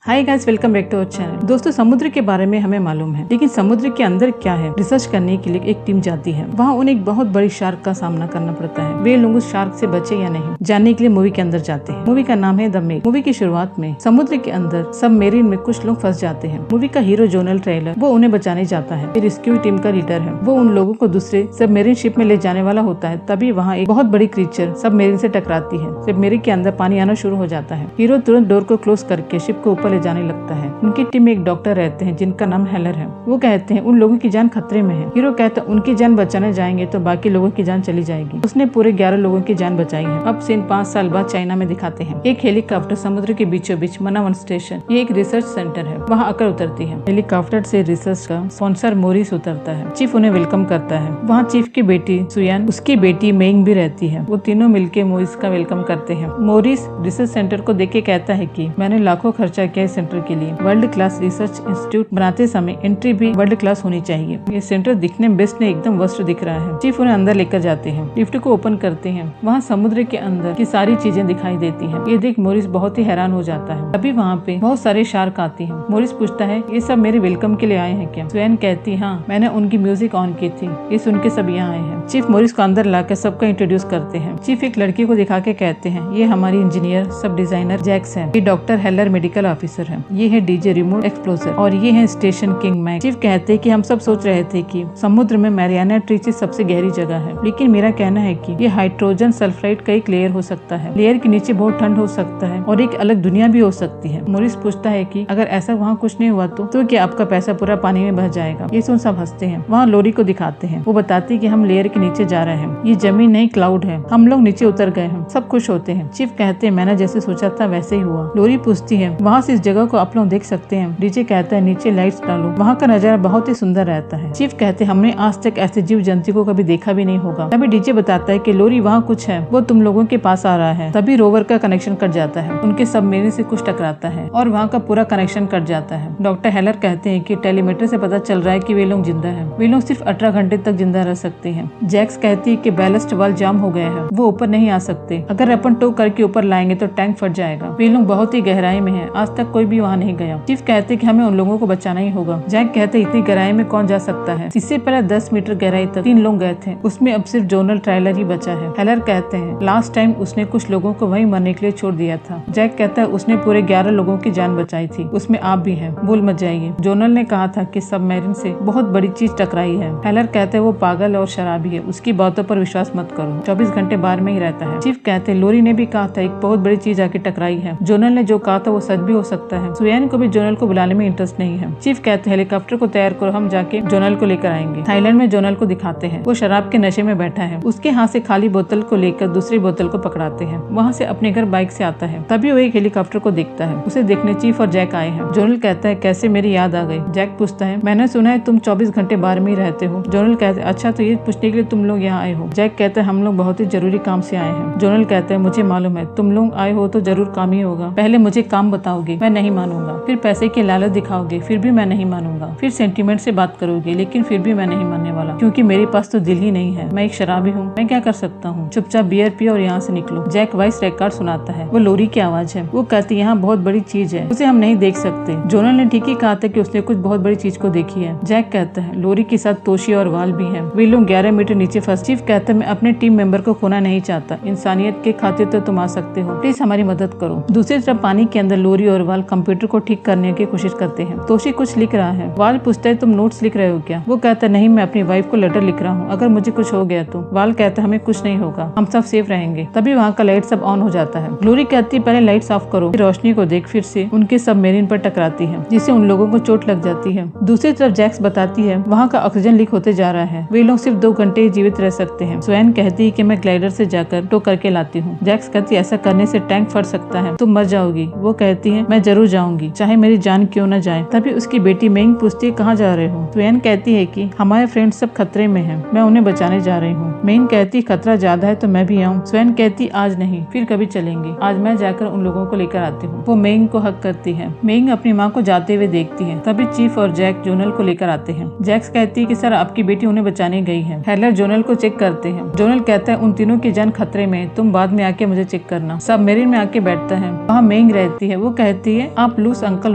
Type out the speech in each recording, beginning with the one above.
Hi guys, welcome back to our channel. दोस्तों, समुद्र के बारे में हमें मालूम है, लेकिन समुद्र के अंदर क्या है रिसर्च करने के लिए एक टीम जाती है। वहाँ उन्हें एक बहुत बड़ी शार्क का सामना करना पड़ता है। वे लोग उस शार्क से बचे या नहीं जानने के लिए मूवी के अंदर जाते हैं। मूवी का नाम है द मेग। मूवी की शुरुआत में समुद्र के अंदर सबमरीन में कुछ लोग फंस जाते हैं। मूवी का हीरो जोनल ट्रेलर वो उन्हें बचाने जाता है। रेस्क्यू टीम का लीडर है, वो उन लोगों को दूसरे सबमरीन शिप में ले जाने वाला होता है। तभी वहाँ एक बहुत बड़ी क्रीचर सबमरीन से टकराती है। सबमरीन के अंदर पानी आना शुरू हो जाता है। हीरो तुरंत डोर को क्लोज करके शिप को ऊपर ले जाने लगता है। उनकी टीम में एक डॉक्टर रहते हैं जिनका नाम हेलर है। वो कहते हैं उन लोगों की जान खतरे में है। हीरो कहता है उनकी जान बचाने जाएंगे तो बाकी लोगों की जान चली जाएगी। उसने पूरे 11 लोगों की जान बचाई है। अब सीन 5 साल बाद चाइना में दिखाते हैं। एक हेलीकॉप्टर समुद्र के बीचों बीच मनावन स्टेशन, ये एक रिसर्च सेंटर है, वहाँ आकर उतरती है। हेलीकॉप्टर से रिसर्च का स्पॉन्सर मोरिस उतरता है। चीफ उन्हें वेलकम करता है। वहाँ चीफ की बेटी सुयान, उसकी बेटी मेंग भी रहती है। वो तीनों मिलके मोरिस का वेलकम करते हैं। मोरिस रिसर्च सेंटर को देख के कहता है कि मैंने लाखों खर्चा किया इस सेंटर के लिए। वर्ल्ड क्लास रिसर्च इंस्टीट्यूट बनाते समय एंट्री भी वर्ल्ड क्लास होनी चाहिए। ये सेंटर दिखने में बेस्ट नहीं, एकदम वर्स्ट दिख रहा है। चीफ उन्हें अंदर लेकर जाते हैं। लिफ्ट को ओपन करते हैं। वहाँ समुद्र के अंदर की सारी चीजें दिखाई देती हैं। ये देख मोरिस बहुत ही हैरान हो जाता है। तभी वहाँ पे बहुत सारे शार्क आते हैं। मोरिस पूछता है ये सब मेरे वेलकम के लिए आए हैं क्या? सुएन कहती हाँ, मैंने उनकी म्यूजिक ऑन की थी, ये सुन के सब यहाँ आए हैं। चीफ मोरिस को अंदर लाकर सबका इंट्रोड्यूस करते हैं। चीफ एक लड़की को दिखा के कहते हैं ये हमारी इंजीनियर सब डिजाइनर जैक्स है। ये डॉक्टर हेलर मेडिकल ऑफिसर है। ये है डीजे रिमोट एक्सप्लोजर और ये है स्टेशन किंग मैक। चीफ कहते हैं कि हम सब सोच रहे थे कि समुद्र में मैरियाना ट्रीच सबसे गहरी जगह है, लेकिन मेरा कहना है कि ये हाइड्रोजन सल्फाइड का एक लेयर हो सकता है। लेयर के नीचे बहुत ठंड हो सकता है और एक अलग दुनिया भी हो सकती है। मोरिस पूछता है कि अगर ऐसा वहाँ कुछ नहीं हुआ तो क्या आपका पैसा पूरा पानी में बह जाएगा? ये सुन सब हंसते हैं। वहाँ लोरी को दिखाते हैं। वो बताती है कि हम लेयर के नीचे जा रहे हैं, ये जमीन नहीं क्लाउड है, हम लोग नीचे उतर गए हैं। सब खुश होते हैं। चीफ कहते हैं मैंने जैसे सोचा था वैसे ही हुआ। लोरी पूछती है वहाँ से इस जगह को आप लोग देख सकते हैं? डीजे कहता है नीचे लाइट्स डालो, वहाँ का नजारा बहुत ही सुंदर रहता है। चीफ कहते हैं हमने आज तक ऐसे जीव जंतु को कभी देखा भी नहीं होगा। तभी डीजे बताता है कि लोरी वहाँ कुछ है, वो तुम लोगों के पास आ रहा है। तभी रोवर का कनेक्शन कट जाता है। उनके सबमरीन से कुछ टकराता है और वहाँ का पूरा कनेक्शन कट जाता है। डॉक्टर हेलर कहते हैं कि टेलीमीटर से पता चल रहा है कि वे लोग जिंदा है। वे लोग सिर्फ 18 घंटे तक जिंदा रह सकते हैं। जैक्स कहती है कि बैलेस्ट वाल जाम हो गया है, वो ऊपर नहीं आ सकते। अगर अपन टो करके ऊपर लाएंगे तो टैंक फट जाएगा। वे लोग बहुत ही गहराई में है, आज तक कोई भी वहाँ नहीं गया। चीफ कहते कि हमें उन लोगों को बचाना ही होगा। जैक कहते इतनी गहराई में कौन जा सकता है? इससे पहले 10 मीटर गहराई तक 3 लोग गए थे, उसमें अब सिर्फ जोनल ट्रेलर ही बचा है। हेलर कहते हैं लास्ट टाइम उसने कुछ लोगों को वहीं मरने के लिए छोड़ दिया था। जैक कहता है उसने पूरे 11 लोगों की जान बचाई थी, उसमें आप भी हैं, भूल मत जाइए। जोनल ने कहा था कि सबमरीन से बहुत बड़ी चीज टकराई है। हेलर कहते हैं वो पागल और शराबी है, उसकी बातों पर विश्वास मत करो, 24 घंटे बाहर में ही रहता है। चीफ कहते हैं लोरी ने भी कहा था एक बहुत बड़ी चीज आके टकराई है। जोनल ने जो कहा था वो सच भी हो सकता है। सुएन को भी जोनल को बुलाने में इंटरेस्ट नहीं है। चीफ कहते हैं हेलीकॉप्टर को तैयार करो, हम जाके जोनल को लेकर आएंगे। थाईलैंड में जोनल को दिखाते हैं। वो शराब के नशे में बैठा है। उसके हाथ से खाली बोतल को लेकर दूसरी बोतल को पकड़ाते हैं। वहाँ से अपने घर बाइक से आता है। तभी वो एक हेलीकॉप्टर को देखता है। उसे देखने चीफ और जैक आए हैं। जोनल कहता है कैसे मेरी याद आ गई? जैक पूछता है मैंने सुना है तुम 24 घंटे बाहर में ही रहते हो। जोनल कहते हैं अच्छा, तो ये पूछने के लिए तुम लोग यहाँ आए हो? जैक कहता है हम लोग बहुत ही जरूरी काम से आए हैं। जोनल कहता है मुझे मालूम है, तुम लोग आए हो तो जरूर काम ही होगा। पहले मुझे काम बताओगे, मैं नहीं मानूंगा। फिर पैसे की लालच दिखाओगे, फिर भी मैं नहीं मानूंगा। फिर सेंटीमेंट से बात करोगे, लेकिन फिर भी मैं नहीं मानने वाला, क्योंकि मेरे पास तो दिल ही नहीं है। मैं एक शराबी हूँ, मैं क्या कर सकता हूँ? चुपचाप बियर पियो और यहाँ से निकलो। जैक वॉइस रिकॉर्ड सुनाता है। वो लोरी की आवाज है। वो कहती है यहाँ बहुत बड़ी चीज है, उसे हम नहीं देख सकते। जोनल ने ठीक ही कहा था कि उसने कुछ बहुत बड़ी चीज को देखी है। जैक कहता है लोरी के साथ तोशी और वाल भी है। वे लोग 11 मीटर नीचे फंस। चीफ कहता है मैं अपने टीम मेंबर को खोना नहीं चाहता, इंसानियत के खातिर तो तुम आ सकते हो, प्लीज हमारी मदद करो। दूसरी तरफ पानी के अंदर लोरी और वाल कंप्यूटर को ठीक करने की कोशिश करते हैं। तोशी कुछ लिख रहा है। वाल पूछता है तुम नोट्स लिख रहे हो क्या? वो कहता है नहीं, मैं अपनी वाइफ को लेटर लिख रहा हूँ, अगर मुझे कुछ हो गया तो। वाल कहता है हमें कुछ नहीं होगा, हम सब सेफ रहेंगे। तभी वहाँ का लाइट सब ऑन हो जाता है। ग्लोरी कहती है पहले लाइट्स ऑफ करो, रोशनी को देख। फिर से उनके सबमरीन पर टकराती है, जिससे उन लोगों को चोट लग जाती है। दूसरी तरफ जैक्स बताती है वहाँ का ऑक्सीजन लीक होते जा रहा है, वे लोग सिर्फ 2 घंटे ही जीवित रह सकते हैं। सुएन कहती है कि मैं ग्लाइडर से जाकर टो करके लाती हूँ। जैक्स कहती है ऐसा करने से टैंक फट सकता है, तुम मर जाओगी। वो कहती है मैं जरूर जाऊंगी, चाहे मेरी जान क्यों न जाए। तभी उसकी बेटी मेंग पूछती है कहाँ जा रहे हो? सुएन कहती है कि हमारे फ्रेंड सब खतरे में हैं, मैं उन्हें बचाने जा रही हूँ। मेंग कहती खतरा ज्यादा है तो मैं भी आऊँ। सुएन कहती आज नहीं, फिर कभी चलेंगे, आज मैं जाकर उन लोगों को लेकर आती हूँ। वो मेंग को हक करती है। मेंग अपनी माँ को जाते हुए देखती है। तभी चीफ और जैक जोनल को लेकर आते हैं। जैक्स कहती है कि सर आपकी बेटी उन्हें बचाने गई है। हेलर जोनल को चेक करते हैं। जोनल कहता है उन तीनों की जान खतरे में, तुम बाद में आके मुझे चेक करना। सबमरीन में आके बैठता है। वहाँ मेंग रहती है। वो कहती कहती है आप लूस अंकल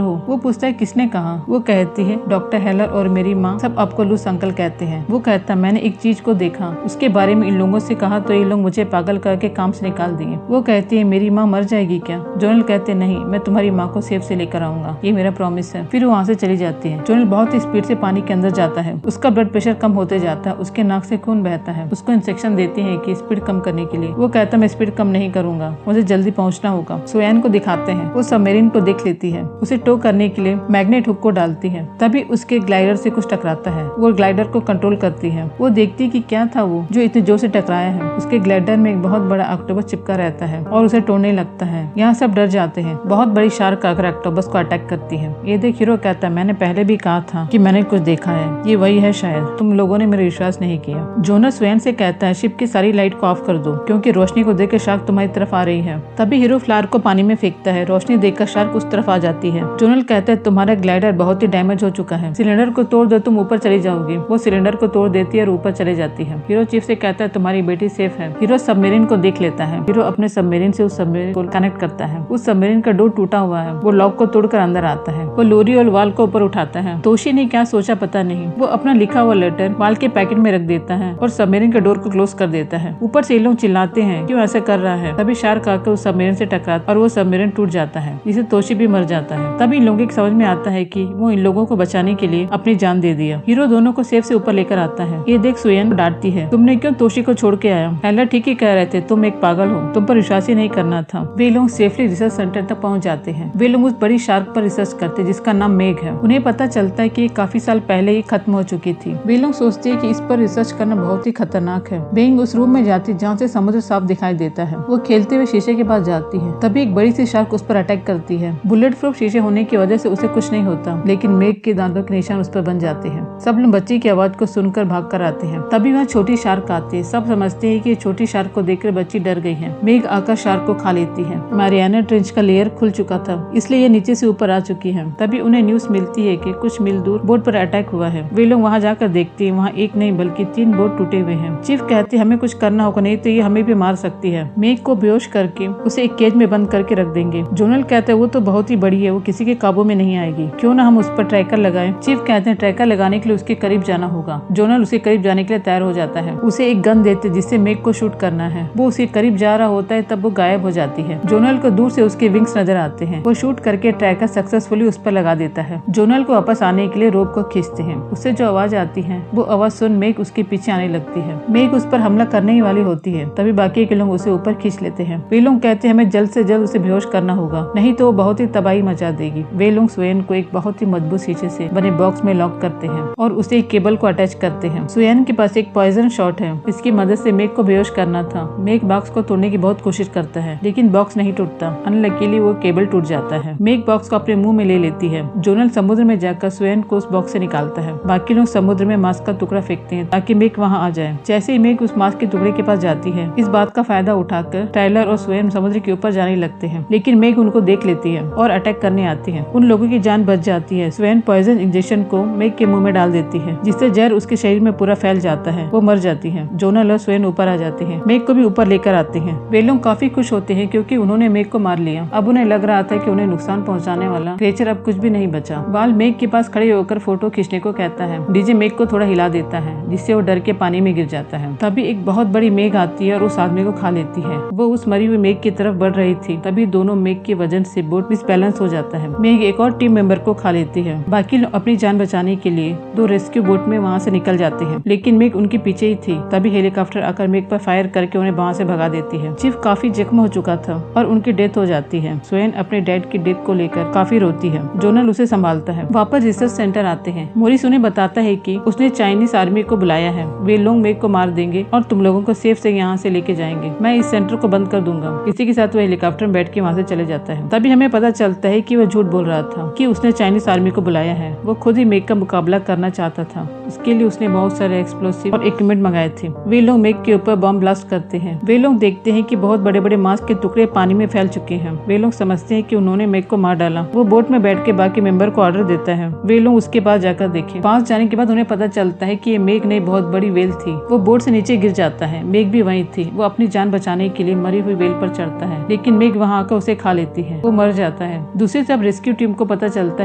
हो। वो पूछता है किसने कहा। वो कहती है डॉक्टर हेलर और मेरी माँ सब आपको लूस अंकल कहते हैं। वो कहता मैंने एक चीज को देखा, उसके बारे में इन लोगों से कहा तो ये लोग मुझे पागल करके काम से निकाल दिए। वो कहती है मेरी माँ मर जाएगी क्या। जोनल कहते नहीं, मैं तुम्हारी माँ को सेफ से लेकर आऊंगा, ये मेरा प्रॉमिस है। फिर वो वहाँ से चली जाती है। जोनल बहुत ही स्पीड से पानी के अंदर जाता है। उसका ब्लड प्रेशर कम होते जाता है, उसके नाक से खून बहता है। उसको इंस्ट्रक्शन देती है कि स्पीड कम करने के लिए। वो कहता मैं स्पीड कम नहीं करूंगा, मुझे जल्दी पहुंचना होगा। सुएन को दिखाते हैं, वो सबमरीन को देख लेती है। उसे टो करने के लिए मैग्नेट हुक को डालती है। तभी उसके ग्लाइडर से कुछ टकराता है। वो ग्लाइडर को कंट्रोल करती है। वो देखती है कि क्या था वो जो इतने जोर से टकराया है। उसके ग्लाइडर में एक बहुत बड़ा ऑक्टोपस चिपका रहता है और उसे तोड़ने लगता है। यहाँ सब डर जाते हैं। बहुत बड़ी शार्क आकर ऑक्टोपस को अटैक करती है। ये देख हीरो कहता है मैंने पहले भी कहा था कि मैंने कुछ देखा है, ये वही है शायद, तुम लोगों ने मेरा विश्वास नहीं किया। जोनस स्वयं से कहता है शिप की सारी लाइट को ऑफ कर दो क्योंकि रोशनी को देखकर शार्क तुम्हारी तरफ आ रही है। तभी हीरो फ्लावर को पानी में फेंकता है। रोशनी देखकर शार्क उस तरफ आ जाती है। जोनल कहता है तुम्हारा ग्लाइडर बहुत ही डैमेज हो चुका है, सिलेंडर को तोड़ दो, तुम ऊपर चली जाओगी। वो सिलेंडर को तोड़ देती है और ऊपर चले जाती है। हीरो चीफ से कहता है तुम्हारी बेटी सेफ है। हीरो सबमरीन को देख लेता है। हीरो अपने सबमरीन से उस सबमरीन को कनेक्ट करता है। उस सबमरीन का डोर टूटा हुआ है। वो लॉक को तोड़कर अंदर आता है। वो लोरी और वाल को ऊपर उठाता है। तोशी ने क्या सोचा पता नहीं। वो अपना लिखा हुआ लेटर वाल के पैकेट में रख देता है और सबमरीन के डोर को क्लोज कर देता है। ऊपर से ये लोग चिल्लाते हैं क्यों ऐसा कर रहा है। तभी शार्क आकर उस सबमरीन से टकराता और वो सबमरीन टूट जाता है, जिससे तोशी भी मर जाता है। तभी इन लोगों को समझ में आता है कि वो इन लोगों को बचाने के लिए अपनी जान दे दिया। हीरो दोनों को सेफ से ऊपर लेकर आता है। ये देख सुयन डांटती है तुमने क्यों तोशी को छोड़ के आया। हेलर ठीक ही कह रहे थे, तुम एक पागल हो, तुम पर विश्वास ही नहीं करना था। वे लोग सेफली रिसर्च सेंटर तक पहुंच जाते हैं। वे लोग उस बड़ी शार्क पर रिसर्च करते जिसका नाम मेघ है। उन्हें पता चलता है कि काफी साल पहले ही खत्म हो चुकी थी। वे लोग सोचते हैं कि इस पर रिसर्च करना बहुत ही खतरनाक है। बेइंग उस रूम में जाती जहाँ से समुद्र साफ दिखाई देता है। वो खेलते हुए शीशे के पास जाती है। तभी एक बड़ी सी शार्क उस पर अटैक करती है। बुलेट प्रूफ शीशे होने की वजह से उसे कुछ नहीं होता, लेकिन मेघ के दांतों के निशान उस पर बन जाते हैं। सब लोग बच्ची की आवाज को सुनकर भाग कर आते हैं। तभी वहाँ छोटी शार्क आती है। सब समझते हैं कि छोटी शार्क को देखकर बच्ची डर गई है। मेघ आकर शार्क को खा लेती है। मैरियाना ट्रेंच का लेयर खुल चुका था, इसलिए ये नीचे से ऊपर आ चुकी है। तभी उन्हें न्यूज मिलती है कि कुछ मील दूर बोट पर अटैक हुआ है। वे लोग वहाँ जाकर देखते हैं, वहाँ एक नहीं बल्कि 3 बोट टूटे हुए हैं। चीफ कहती है हमें कुछ करना होगा, नहीं तो ये हमें भी मार सकती है। मेघ को बेहोश करके उसे एक केज में बंद करके रख देंगे। जोनल कहते हैं वो तो बहुत ही बड़ी है, वो किसी के काबू में नहीं आएगी, क्यों ना हम उस पर ट्रैकर लगाएं। चीफ कहते हैं ट्रैकर लगाने के लिए उसके करीब जाना होगा। जोनल उसके करीब जाने के लिए तैयार हो जाता है। उसे एक गन देते जिससे मेघ को शूट करना है। वो उसके करीब जा रहा होता है, तब वो गायब हो जाती है। जोनल को दूर से उसके विंग्स नजर आते हैं। वो शूट करके ट्रैकर सक्सेसफुली उस पर लगा देता है। जोनल को वापस आने के लिए रोप को खींचते हैं। उससे जो आवाज आती है वो आवाज सुन मेघ उसके पीछे आने लगती है। मेघ उस पर हमला करने ही वाली होती है। तभी बाकी के लोग उसे ऊपर खींच लेते हैं। वे लोग कहते हैं हमें जल्द से जल्द उसे बेहोश करना होगा, नहीं तो वो बहुत ही तबाही मचा देगी। वे लोग सुएन को एक बहुत ही मजबूत शीशे से बने बॉक्स में लॉक करते हैं और उसे एक केबल को अटैच करते हैं। सुएन के पास एक पॉइजन शॉट है, इसकी मदद से मेघ को बेहोश करना था। मेघ बॉक्स को तोड़ने की बहुत कोशिश करता है, लेकिन बॉक्स नहीं टूटता। अनलकीली वो केबल टूट जाता है। मेघ बॉक्स को अपने मुंह में ले लेती है। जोनल समुद्र में जाकर सुएन को उस बॉक्स से निकालता है। बाकी लोग समुद्र में मास्क का टुकड़ा फेंकते हैं ताकि मेघ वहाँ आ जाए। जैसे ही मेघ उस मास्क के टुकड़े के पास जाती है, इस बात का फायदा उठाकर टाइलर और सुएन समुद्र के ऊपर जाने लगते हैं, लेकिन मेघ उनको देख लेती है और अटैक करने आती है। उन लोगों की जान बच जाती है। सुएन पॉइजन इंजेक्शन को मेघ के मुंह में डाल देती है, जिससे जहर उसके शरीर में पूरा फैल जाता है। वो मर जाती है। जोनल और सुएन ऊपर आ जाते हैं, मेघ को भी ऊपर लेकर आते हैं। वे लोग काफी खुश होते हैं क्योंकि उन्होंने मेघ को मार लिया। अब उन्हें लग रहा था कि उन्हें नुकसान पहुंचाने वाला क्रिएचर अब कुछ भी नहीं बचा। बाल मेघ के पास खड़े होकर फोटो खींचने को कहता है। डीजे मेघ को थोड़ा हिला देता है, जिससे वो डर के पानी में गिर जाता है। तभी एक बहुत बड़ी मेघ आती है और उस आदमी को खा लेती है। वो उस मरी हुई मेघ की तरफ बढ़ रही थी। तभी दोनों मेघ के वजन से बोट डिसबैलेंस हो जाता है। मेघ एक और टीम मेंबर को खा लेती है। बाकी लोग अपनी जान बचाने के लिए 2 रेस्क्यू बोट में वहाँ से निकल जाते हैं, लेकिन मेघ उनके पीछे ही थी। तभी हेलीकॉप्टर आकर मेघ पर फायर करके उन्हें वहाँ से भगा देती है। चीफ काफी जख्म हो चुका था और उनकी डेथ हो जाती है। सुएन अपने डैड की डेथ को लेकर काफी रोती है। जोनल उसे संभालता है। वापस रिसर्च सेंटर आते हैं। मोरिस उन्हें बताता है कि उसने चाइनीज आर्मी को बुलाया है। वे लोग मेघ को मार देंगे और तुम लोगों को सेफ से यहाँ से लेके जाएंगे। मैं इस सेंटर को बंद कर दूंगा। इसी के साथ वो हेलीकॉप्टर में बैठ के वहाँ से चले जाता है। तभी हमें पता चलता है कि वह झूठ बोल रहा था कि उसने चाइनीज आर्मी को बुलाया है। वो खुद ही मेघ का मुकाबला करना चाहता था। इसके लिए उसने बहुत सारे एक्सप्लोसिव और इक्विपमेंट मंगाए थे। वे लोग मेघ के ऊपर बम ब्लास्ट करते हैं। वे लोग देखते हैं कि बहुत बड़े बड़े मांस के टुकड़े पानी में फैल चुके हैं। वे लोग समझते हैं कि उन्होंने मेघ को मार डाला। वो बोट में बैठ के बाकी मेंबर को ऑर्डर देता है। वे लोग उसके पास जाकर देखें। पास जाने के बाद उन्हें पता चलता है कि ये मेघ नहीं बहुत बड़ी वेल थी। वो बोट से नीचे गिर जाता है। मेघ भी वहीं थी। वो अपनी जान बचाने के लिए मरी हुई वेल पर चढ़ता है, लेकिन मेघ वहाँ आकर उसे खा लेती है। वो मर जाता है। दूसरी तरफ तब रेस्क्यू टीम को पता चलता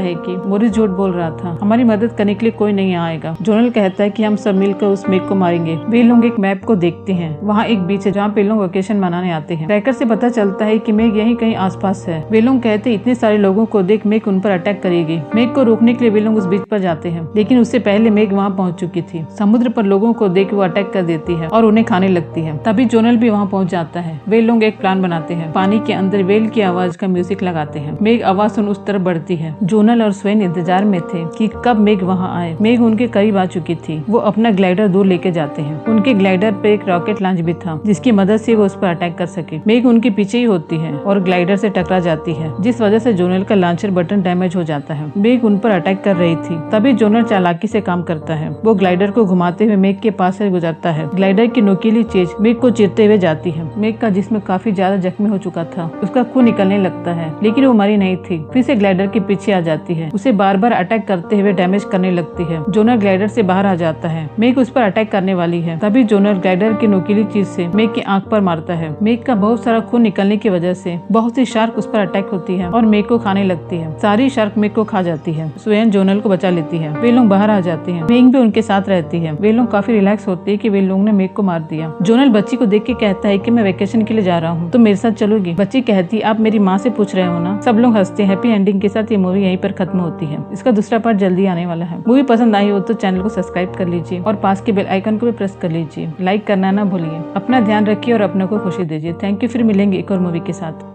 है कि मोरिस झूठ बोल रहा था, हमारी मदद करने के लिए कोई नहीं आएगा। जोनल कहता है कि हम सब मिलकर उस मेघ को मारेंगे। वे लोग एक मैप को देखते हैं, वहाँ एक बीच है जहाँ पे लोग वेकेशन मनाने आते हैं। ट्रैकर से पता चलता है कि मेघ यहीं कहीं आसपास है। वे लोग कहते हैं इतने सारे लोगों को देख मेघ उन पर अटैक करेगी। मेघ को रोकने के लिए वे लोग उस बीच पर जाते हैं, लेकिन उससे पहले मेघ वहाँ पहुँच चुकी थी। समुद्र पर लोगों को देख वो अटैक कर देती है और उन्हें खाने लगती है। तभी जोनल भी वहाँ पहुँच जाता है। वे लोग एक प्लान बनाते हैं, पानी के अंदर वेल की आवाज का म्यूजिक लगाते हैं। मेघ आवाज सुन उस तरफ बढ़ती है। जोनल और स्वेन इंतजार में थे कि कब मेघ वहाँ आए। मेघ उनके करीब आ चुकी थी। वो अपना ग्लाइडर दूर लेके जाते हैं। उनके ग्लाइडर पे एक रॉकेट लॉन्च भी था, जिसकी मदद से वो उस पर अटैक कर सके। मेघ उनके पीछे ही होती है और ग्लाइडर से टकरा जाती है, जिस वजह से जोनल का लॉन्चर बटन डैमेज हो जाता है। मेघ उन पर अटैक कर रही थी, तभी जोनल चालाकी से काम करता है। वो ग्लाइडर को घुमाते हुए मेघ के पास से गुजरता है। ग्लाइडर की नुकीली चीज मेघ को चीरते हुए जाती है। मेघ का जिस्म काफी ज्यादा जख्मी हो चुका था, उसका खून निकलने लगता है, लेकिन वो मरी नहीं थी। फिर से ग्लाइडर के पीछे आ जाती है, उसे बार बार अटैक करते हुए डैमेज करने लगती है। जोनल ग्लाइडर से बाहर आ जाता है। मेघ उस पर अटैक करने वाली है, तभी जोनल ग्लाइडर की नुकीली चीज से मेघ की आंख पर मारता है। मेघ का बहुत सारा खून निकलने की वजह से बहुत सी शार्क उस पर अटैक होती है और मेघ को खाने लगती है। सारी शार्क मेघ को खा जाती है। स्वेन जोनल को बचा लेती है। वे लोग बाहर आ जाते हैं। मेघ भी उनके साथ रहती है। वे लोग काफी रिलैक्स होते हैं कि वे लोग ने मेघ को मार दिया। जोनल बच्ची को देख के कहता है कि मैं वेकेशन के लिए जा रहा हूँ, तो मेरे साथ चलोगी? बच्ची कहती आप मेरी माँ से पूछ रहे हो ना। सब लोग हंसते हैं। हैप्पी एंडिंग के साथ ये मूवी यहीं पर खत्म होती है। इसका दूसरा पार्ट जल्दी आने वाला है। मूवी पसंद आई हो तो चैनल को सब्सक्राइब कर लीजिए और पास के बेल आइकन को भी प्रेस कर लीजिए। लाइक करना ना भूलिए। अपना ध्यान रखिए और अपने को खुशी दीजिए। Thank you. फिर मिलेंगे एक और मूवी के साथ।